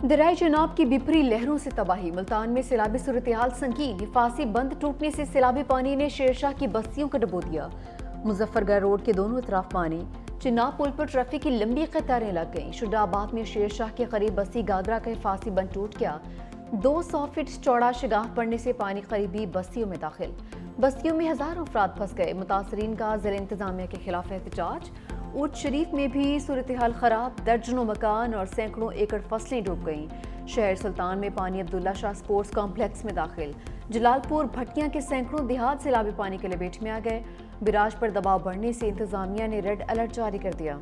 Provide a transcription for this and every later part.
दरियाई चनाब की बिफरी लहरों से तबाही। मुल्तान में सैलाबी सूरत-ए-हाल संगीन। हिफाजी बंद टूटने से सैलाबी पानी ने शेरशाह की बस्तियों को डुबो दिया। मुजफ्फरगढ़ रोड के दोनों तरफ पानी। चिनाब पुल पर ट्रैफिक की लंबी कतारें लग गईं। शुजाबाद में शेरशाह के करीब बस्ती गागरा का हिफाजी बंद टूट गया। 200 फीट चौड़ा शिगाफ पड़ने से पानी करीबी बस्तियों में दाखिल। बस्तियों में हजारों अफराद फंस गए। मुतासरीन का जिला इंतजामिया के खिलाफ एहतजाज। ऊट शरीफ में भी सूरत हाल खराब। दर्जनों मकान और सैकड़ों एकड़ फसलें डूब गईं। शहर सुल्तान में पानी अब्दुल्ला शाह स्पोर्ट्स कॉम्प्लेक्स में दाखिल। जलालपुर भट्टियां के सैकड़ों देहात सैलाबी पानी के लपेट में आ गए। बिराज पर दबाव बढ़ने से इंतजामिया ने रेड अलर्ट जारी कर दिया।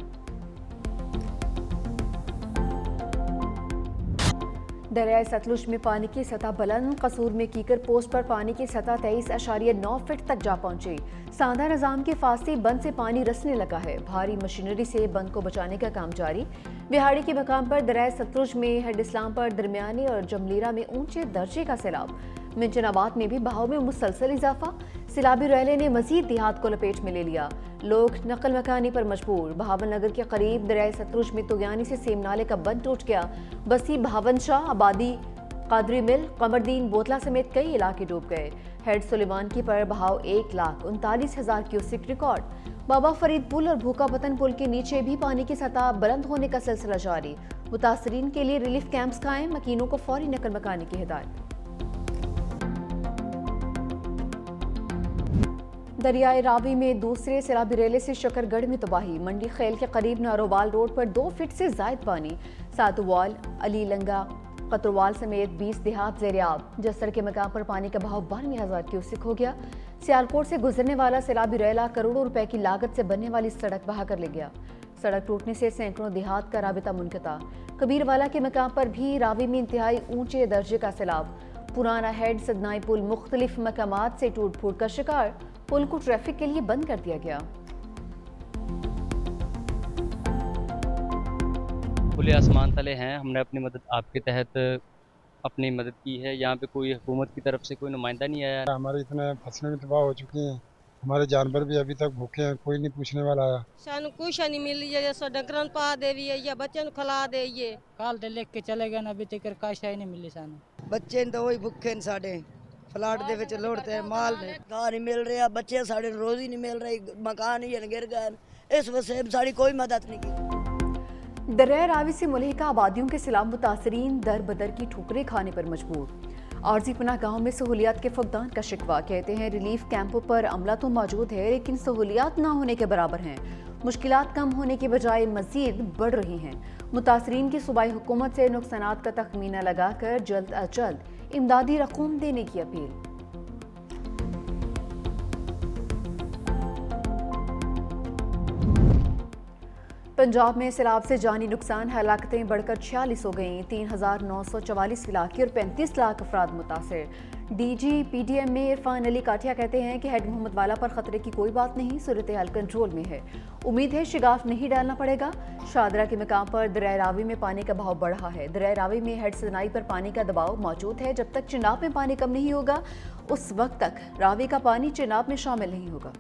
दरियाए सतलुज में पानी की सतह बुलंद। कसूर में कीकर पोस्ट पर पानी की सतह 23.9 फीट तक जा पहुंची। सांदा निजाम के फासले बंद से पानी रसने लगा है। भारी मशीनरी से बंद को बचाने का काम जारी। बिहाड़ी के मकाम पर दरियाए सतलुज में हेड इस्लाम पर दरमियानी और जमलीरा में ऊंचे दर्जे का सैलाब। मिंचनाबाद में भी बहाव में मुसलसल इजाफा। सैलाबी रैले ने मजीद देहात को लपेट में ले लिया। लोग नकल मकानी पर मजबूर। बहावन नगर के करीब दरियाए सतलुज में तुगयानी से सेम नाले का बंद टूट गया। बसी बहावन शाह आबादी कादरी मिल कमरदीन बोतला समेत कई इलाके डूब गए। हेड सुलेमान की पर बहाव 1,39,000 क्यूसिक रिकॉर्ड। बाबा फरीद पुल और भूखा वतन पुल के नीचे भी पानी की सतह बुलंद होने का सिलसिला जारी। मुतासरीन के लिए रिलीफ कैंप्स कायम। मकीनों को फौरी नकल मकानी की हिदायत। दरियाए रावी में दूसरे सैलाबी रेले से शकरगढ़ में तबाही। मंडी खेल के करीब नारोवाल रोड पर 2 फीट से जायद पानी। सातुवाल अली लंगा कतरवाल समेत 20 देहात ज़ेरियाब। जस्सर के मकाम पर पानी का बहाव 92,000 क्यूसिक हो गया। सियालकोट से गुजरने वाला सैलाबी रेला करोड़ों रुपए की लागत से बनने वाली सड़क बहा कर ले गया। सड़क टूटने से सैकड़ों देहात का राबिता मुनक़ता। कबीरवाला के मकाम पर भी रावी में इंतहाई ऊंचे दर्जे का सैलाब। पुराना हेड सदनाई पुल मुख्तलिफ मकामात से टूट फूट का शिकार। पुल को ट्रैफिक के लिए बंद कर दिया गया। खुले आसमान तले हैं। हमने अपनी मदद आपके तहत अपनी मदद की है। यहाँ पे कोई हुकूमत की तरफ से कोई नुमाइंदा नहीं आया। हमारे इतने फसलें भी तबाह हो चुकी हैं। हमारे जानवर भी अभी तक भूखे हैं। कोई नहीं पूछने वाला आया। सानू कुछ नहीं मिल रही है। डंगरन पा देवी है या बच्चों को खिला देइए। काल दे लेके के चले गए ना, अभी तक काशा ही नहीं मिली सानू। बच्चे तो वही भुखे ने साडे फ्लाट दे विच लोड़ते हैं माल ने घाह नहीं मिल रहा। बच्चे साडे रोजी नहीं मिल रही। मकान ही गिर गए। इस वजह से साड़ी कोई मदद नहीं की। दरिया रावी से मुलहिका आबादियों के सिलाम मुतासरीन दर बदर की ठोकरें खाने पर मजबूर। आरजी पनाह गांव में सहूलियात के फकदान का शिकवा। कहते हैं रिलीफ कैंपों पर अमला तो मौजूद है लेकिन सहूलियात ना होने के बराबर हैं। मुश्किलात कम होने के बजाय मजीद बढ़ रही हैं। मुतासरीन की सूबाई हुकूमत से नुकसानात का तखमीना लगाकर जल्द अज जल्द इमदादी रकूम देने की अपील। पंजाब में सैलाब से जानी नुकसान। हलाकतें बढ़कर 46 हो गईं। 3,944 इलाके और 35 लाख अफराद मुतासर। DG PDM में इरफान अली काठिया कहते हैं कि हेड मोहम्मद वाला पर खतरे की कोई बात नहीं। सूरत हाल कंट्रोल में है। उम्मीद है शिगाफ नहीं डालना पड़ेगा। शादरा के मकाम पर दरिया रावी में पानी का बहाव बढ़ा है। दरिया रावी में हेड सदनाई पर पानी का दबाव मौजूद है। जब तक चिनाब में पानी कम नहीं होगा उस वक्त तक रावी का पानी चिनाब में शामिल नहीं होगा।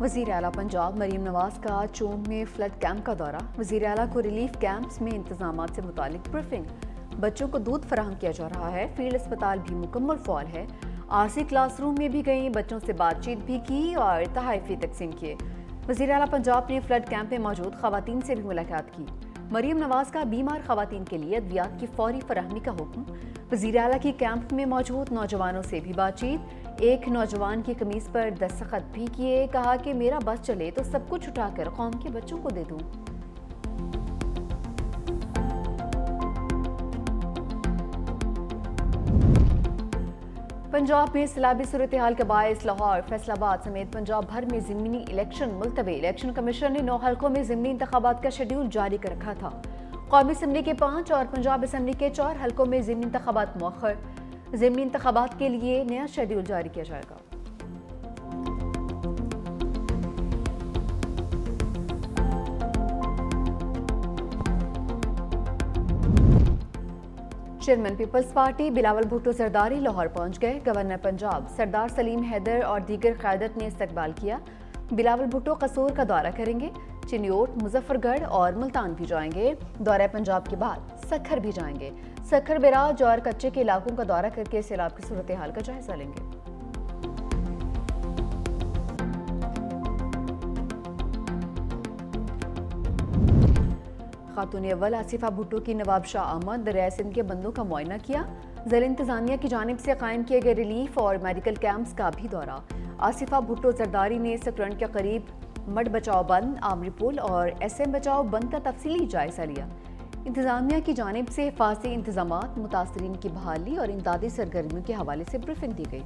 वज़ीर आला पंजाब मरीम नवाज का चोम में फ्लड कैंप का दौरा। वज़ीर आला को रिलीफ कैंप्स में इंतजामात से मुतालिक ब्रीफिंग। बच्चों को दूध फराहम किया जा रहा है। फील्ड अस्पताल भी मुकम्मल फ़ाल है। आरसी क्लासरूम में भी गई। बच्चों से बातचीत भी की और तोहफे तकसीम किए। वज़ीर आला पंजाब ने फ्लड कैंप में मौजूद खवातीन से भी मुलाकात की। मरीम नवाज का बीमार खवातीन के लिए अद्वियात की फौरी फराहमी का हुक्म। वज़ीर आला की कैंप में मौजूद नौजवानों से भी बातचीत। एक नौजवान की कमीज पर दस्तखत भी किए। कहा कि मेरा बस चले तो सब कुछ उठाकर कौम के बच्चों को दे दूं। पंजाब में सैलाबी सूरत हाल के बायस लाहौर फैसलाबाद समेत पंजाब भर में ज़िमनी इलेक्शन मुलतवी। इलेक्शन कमीशन ने 9 हल्कों में ज़िमनी इंतखाबात का शेड्यूल जारी कर रखा था। कौमी असम्बली के 5 और पंजाब असम्बली के 4 हल्कों में ज़िमनी इंतखाबात मौखर। ज़िमनी इंतखाबात के लिए नया शेड्यूल जारी किया जाएगा। Chairman peoples party Bilawal Bhutto Zardari Lahore पहुंच गए। गवर्नर पंजाब सरदार सलीम हैदर और दीगर क़यादत ने इस्तकबाल किया। बिलावल भुट्टो कसूर का दौरा करेंगे। चिन्योट, मुजफ्फरगढ़ और मुल्तान भी जाएंगे। दौरा पंजाब के बाद सखर भी जाएंगे। सखर, बैराज और कच्चे के इलाकों का दौरा करके सैलाब की सूरत हाल का जायजा लेंगे। खातून अव्वल आसिफा भुट्टो की नवाब शाह अहमद दरियाए सिंध के बंदों का मुआयना किया। ज़िला इंतजामिया की जानिब से कायम किए गए रिलीफ और मेडिकल कैंप्स का भी दौरा। आसिफा भुट्टो जरदारी ने सकरंड के करीब मड बचाओ बंद, आमरी पुल और SM बचाओ बंद का तफसीली जायजा लिया। इंतजामिया की जानिब से हिफाजती इंतजामात, मुतासरीन की बहाली और इमदादी सरगर्मियों के हवाले से ब्रीफिंग दी गई।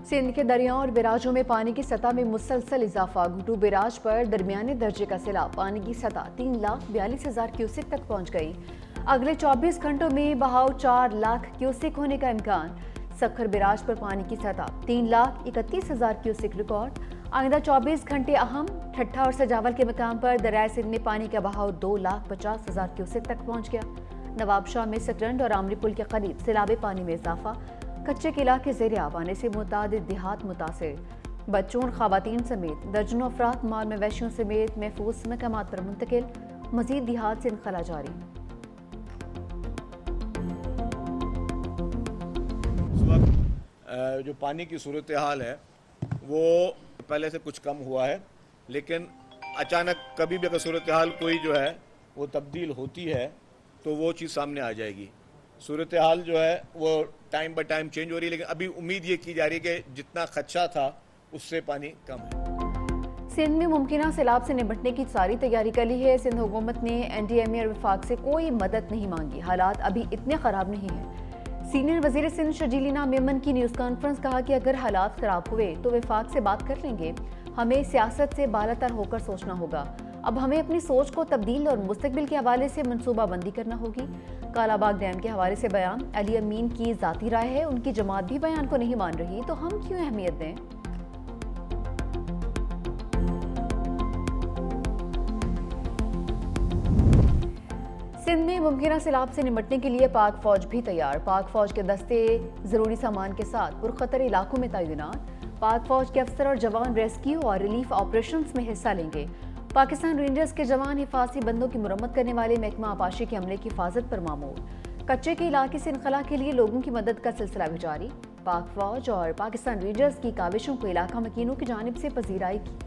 सिंध के दरियाओं और बैराजों में पानी की सतह में मुसलसल इजाफा। घुटू बैराज पर दरमियाने दर्जे का सैलाब, पानी की सतह 3,42,000 क्यूसेक तक पहुंच गई। अगले 24 घंटों में बहाव 4 लाख क्यूसेक होने का इम्कान। सखर बैराज पर पानी की सतह 3,31,000 क्यूसेक रिकॉर्ड। आइंदा 24 घंटे अहम। ठट्ठा और सजावल के मकाम पर दरियाए सिंध में पानी का बहाव 2,50,000 क्यूसेक तक पहुंच गया। नवाबशाह में सकरंड और आमरी पुल के करीब सैलाबी पानी में इजाफा। कच्चे के इलाके ज़ेरे आब आने से मुतादिद देहात मुतासिर। बच्चों और ख़वातीन समेत दर्जनों अफराद माल मवेशियों समेत महफूज मकामात पर मुंतकिल। मज़ीद देहात से इनखला जारी। इस वक्त जो पानी की सूरत हाल है वो पहले से कुछ कम हुआ है, लेकिन अचानक कभी भी अगर सूरत हाल कोई जो है वो तब्दील होती है तो वो चीज़ सामने आ जाएगी। सूरत हाल जो है वो टाइम बाय टाइम चेंज हो रही है, लेकिन अभी उम्मीद ये की जा रही है कि जितना खदशा था उससे पानी कम है। सिंध में मुमकिन सैलाब से निपटने की सारी तैयारी कर ली है। सिंध हुकूमत ने NDMA और वफाक से कोई मदद नहीं मांगी। हालात अभी इतने ख़राब नहीं हैं। सीनियर वज़ीर सिंध शर्जीलिना मेमन की न्यूज़ कॉन्फ्रेंस कहा कि अगर हालात ख़राब हुए तो वफाक से बात कर लेंगे। हमें सियासत से बालातर होकर सोचना होगा। अब हमें अपनी सोच को तब्दील और मुस्तकबिल के हवाले से मनसूबाबंदी करना होगी। कालाबाग डैम के हवाले से बयान अली अमीन की ज़ाती राय है। उनकी जमात भी बयान को नहीं मान रही, तो हम क्यों अहमियत दें। सिंध में मुमकिन सैलाब से निपटने के लिए पाक फौज भी तैयार। पाक फौज के दस्ते ज़रूरी सामान के साथ पुरखतर इलाकों में तैनात। पाक फौज के अफसर और जवान रेस्क्यू और रिलीफ ऑपरेशंस में हिस्सा लेंगे। पाकिस्तान रेंजर्स के जवान हिफाजती बंदों की मुरम्मत करने वाले महकमा आपाशी के अमले की हिफाजत पर मामूर। कच्चे के इलाके से इनखला के लिए लोगों की मदद का सिलसिला भी जारी। पाक फौज और पाकिस्तान रेंजर्स की काविशों को इलाका मकीनों की जानिब से पजीराई की।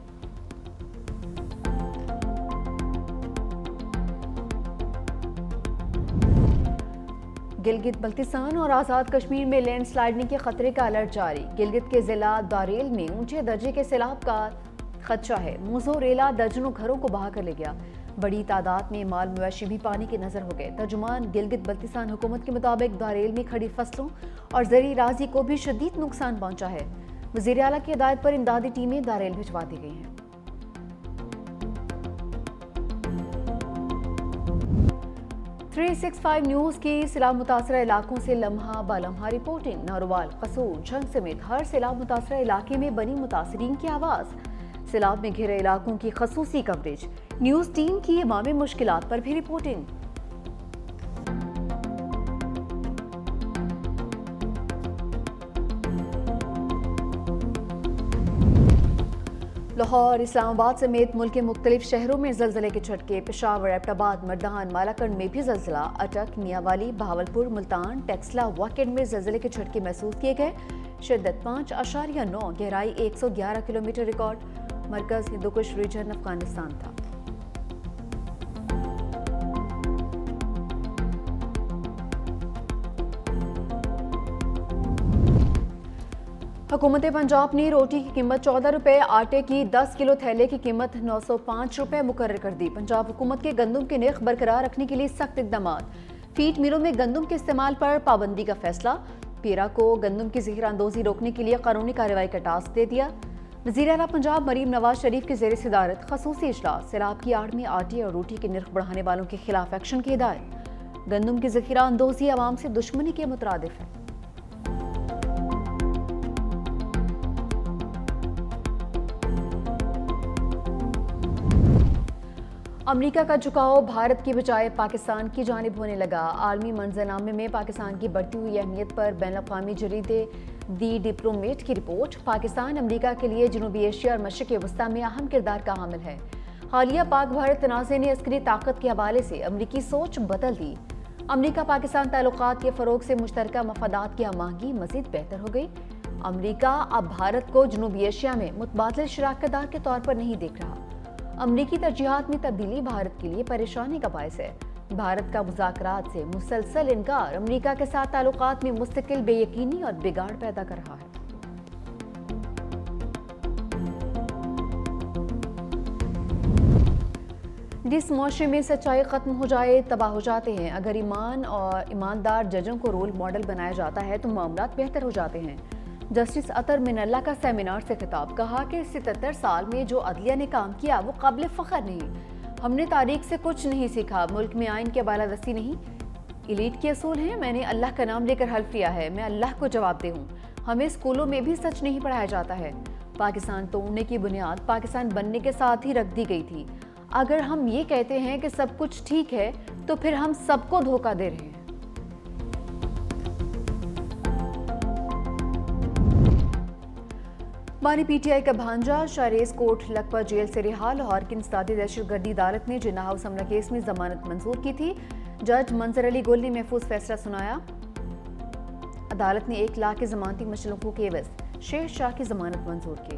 गिलगित बल्तिस्तान और आज़ाद कश्मीर में लैंडस्लाइडिंग के खतरे का अलर्ट जारी। गिलगित के जिला दारेल में ऊंचे दर्जे के सैलाब का खदशा है। मूजो रेला दर्जनों घरों को बहा कर ले गया। बड़ी तादाद में माल मवेशी भी पानी के नजर हो गए। तर्जुमान गिलगित बल्तिस्तान हुकूमत के मुताबिक दारेल में खड़ी फसलों और ज़री राजी को भी शदीद नुकसान पहुंचा है। वज़ीर आला की हिदायत पर इमदादी टीमें दारेल भिजवा दी गई हैं। 365 न्यूज़ की सैलाब मुतासरा इलाकों से लम्हा बालम्हा रिपोर्टिंग। नारोवाल, कसूर, झंग समेत हर सैलाब मुतासरा इलाके में बनी मुतासरीन की आवाज़। सैलाब में घिरे इलाकों की खसूसी कवरेज। न्यूज़ टीम की इमामी मुश्किलात पर भी रिपोर्टिंग। लाहौर, इस्लामाबाद समेत मुल्क के मुख्तलिफ शहरों में ज़लज़ले के झटके। पेशावर, एबटाबाद, मर्दान, मालाकंड में भी ज़लज़ला। अटक, मियांवाली, बहावलपुर, मुल्तान, टेक्सला, वाकेड में ज़लज़ले के झटके महसूस किए गए। शिद्दत 5.9, गहराई 111 किलोमीटर रिकॉर्ड। मरकज़ हिंदुकुश रीजन अफगानिस्तान था। हुकूमत पंजाब ने रोटी की कीमत 14 रुपये, आटे की 10 किलो थैले की कीमत 905 रुपये मुकर्रर कर दी। पंजाब हुकूमत के गंदम के नर्ख बरकरार रखने के लिए सख्त इकदाम। फीड मिलों में गंदम के इस्तेमाल पर पाबंदी का फैसला। पीरा को गंदम की ज़हीरानंदोज़ी रोकने के लिए कानूनी कार्रवाई का टास्क दे दिया। वज़ीर आला पंजाब मरीम नवाज शरीफ के ज़ेर सदारत खसूसी इजलास। सैलाब की आड़ में आटे और रोटी के नर्ख बढ़ाने वालों के खिलाफ एक्शन की हिदायत। गंदम की ज़हीरानंदोज़ी आवाम से दुश्मनी के मुतरादिफ है। अमेरिका का झुकाव भारत की बजाय पाकिस्तान की जानिब होने लगा। आलमी मंजरनामे में पाकिस्तान की बढ़ती हुई अहमियत पर बैनुल-अक़वामी जरीदे दी डिप्लोमेट की रिपोर्ट। पाकिस्तान अमेरिका के लिए जनूबी एशिया और मशरिक़ वस्ता में अहम किरदार का हामिल है। हालिया पाक भारत तनाज़े ने अस्करी ताकत के हवाले से अमरीकी सोच बदल दी। अमरीका पाकिस्तान ताल्लुकात के फ़रोग से मुश्तरका मफादात की हमायंगी मज़ीद बेहतर हो गई। अमरीका अब भारत को जनूबी एशिया में मुतबादिल शराकतदार के तौर पर नहीं देख रहा। अमरीकी तरजीहात में तब्दीली भारत के लिए परेशानी का बायस है। भारत का मुज़ाकरात से मुसलसल इनकार अमरीका के साथ ताल्लुकात में मुस्तकिल बेयकीनी और बिगाड़ पैदा कर रहा है। जिस मुआशरे में सच्चाई खत्म हो जाए तबाह हो जाते हैं। अगर ईमान और ईमानदार जजों को रोल मॉडल बनाया जाता है तो मामलात बेहतर हो जाते हैं। जस्टिस अतर मिनल्ला का सेमिनार से खिताब, कहा कि 77 साल में जो अदलिया ने काम किया वो काबिल फ़ख्र नहीं। हमने तारीख से कुछ नहीं सीखा। मुल्क में आइन के बालादस्ती नहीं, इलीट के असूल हैं। मैंने अल्लाह का नाम लेकर हल्फ लिया है, मैं अल्लाह को जवाबदेह हूँ। हमें स्कूलों में भी सच नहीं पढ़ाया जाता है। पाकिस्तान तोड़ने की बुनियाद पाकिस्तान बनने के साथ ही रख दी गई थी। अगर हम ये कहते हैं कि सब कुछ ठीक है तो फिर हम सबको धोखा दे रहे हैं। बानी पीटीआई का भांजा शारेज कोट लखपत जेल से रिहा। लाहौर की इंसदादी दहशतगर्दी अदालत ने जिन्ना हाउस हमला केस में जमानत मंजूर की थी। जज मंजर अली गुल ने महफूज फैसला सुनाया। अदालत ने 1 लाख के जमानती मशरूकों के एवज शेर शाह की जमानत मंजूर की।